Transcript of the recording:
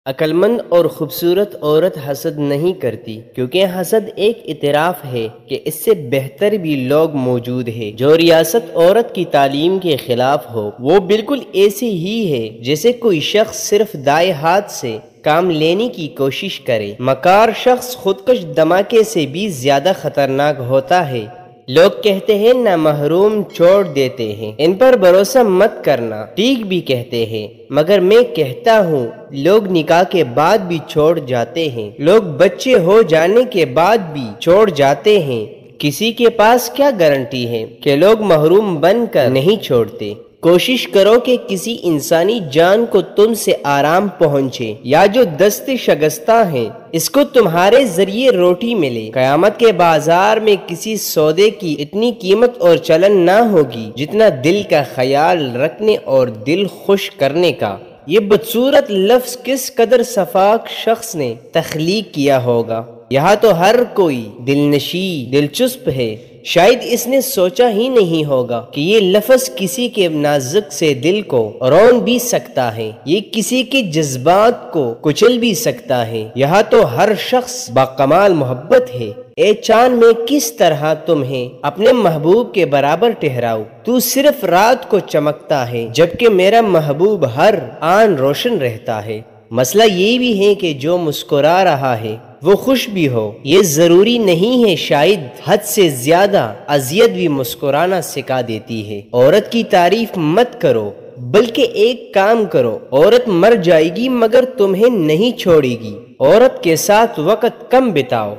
عقلمند اور خوبصورت عورت حسد نہیں کرتی، کیونکہ حسد ایک اعتراف ہے کہ اس سے بہتر بھی لوگ موجود ہیں۔ جو ریاست عورت کی تعلیم کے خلاف ہو وہ بالکل ایسے ہی ہے جیسے کوئی شخص صرف دائیں ہاتھ سے کام لینے کی کوشش کرے۔ مکار شخص خودکش دھماکے سے بھی زیادہ خطرناک ہوتا ہے۔ لوگ کہتے ہیں نہ محروم چھوڑ دیتے ہیں، ان پر بھروسہ مت کرنا، ٹھیک بھی کہتے ہیں، مگر میں کہتا ہوں لوگ نکاح کے بعد بھی چھوڑ جاتے ہیں، لوگ بچے ہو جانے کے بعد بھی چھوڑ جاتے ہیں۔ کسی کے پاس کیا گارنٹی ہے کہ لوگ محروم بن کر نہیں چھوڑتے؟ کوشش کرو کہ کسی انسانی جان کو تم سے آرام پہنچے، یا جو دست شگستہ ہیں اس کو تمہارے ذریعے روٹی ملے۔ قیامت کے بازار میں کسی سودے کی اتنی قیمت اور چلن نہ ہوگی جتنا دل کا خیال رکھنے اور دل خوش کرنے کا۔ یہ بدصورت لفظ کس قدر شفاق شخص نے تخلیق کیا ہوگا۔ یہاں تو ہر کوئی دلنشیں، دلچسپ ہے، شاید اس نے سوچا ہی نہیں ہوگا کہ یہ لفظ کسی کے نازک سے دل کو رون بھی سکتا ہے، یہ کسی کے جذبات کو کچل بھی سکتا ہے۔ یہاں تو ہر شخص باکمال محبت ہے۔ اے چاند میں کس طرح تمہیں اپنے محبوب کے برابر ٹھہراؤں؟ تو صرف رات کو چمکتا ہے جبکہ میرا محبوب ہر آن روشن رہتا ہے۔ مسئلہ یہ بھی ہے کہ جو مسکرا رہا ہے وہ خوش بھی ہو، یہ ضروری نہیں ہے، شاید حد سے زیادہ اذیت بھی مسکرانا سکھا دیتی ہے۔ عورت کی تعریف مت کرو، بلکہ ایک کام کرو، عورت مر جائے گی مگر تمہیں نہیں چھوڑے گی۔ عورت کے ساتھ وقت کم بتاؤ۔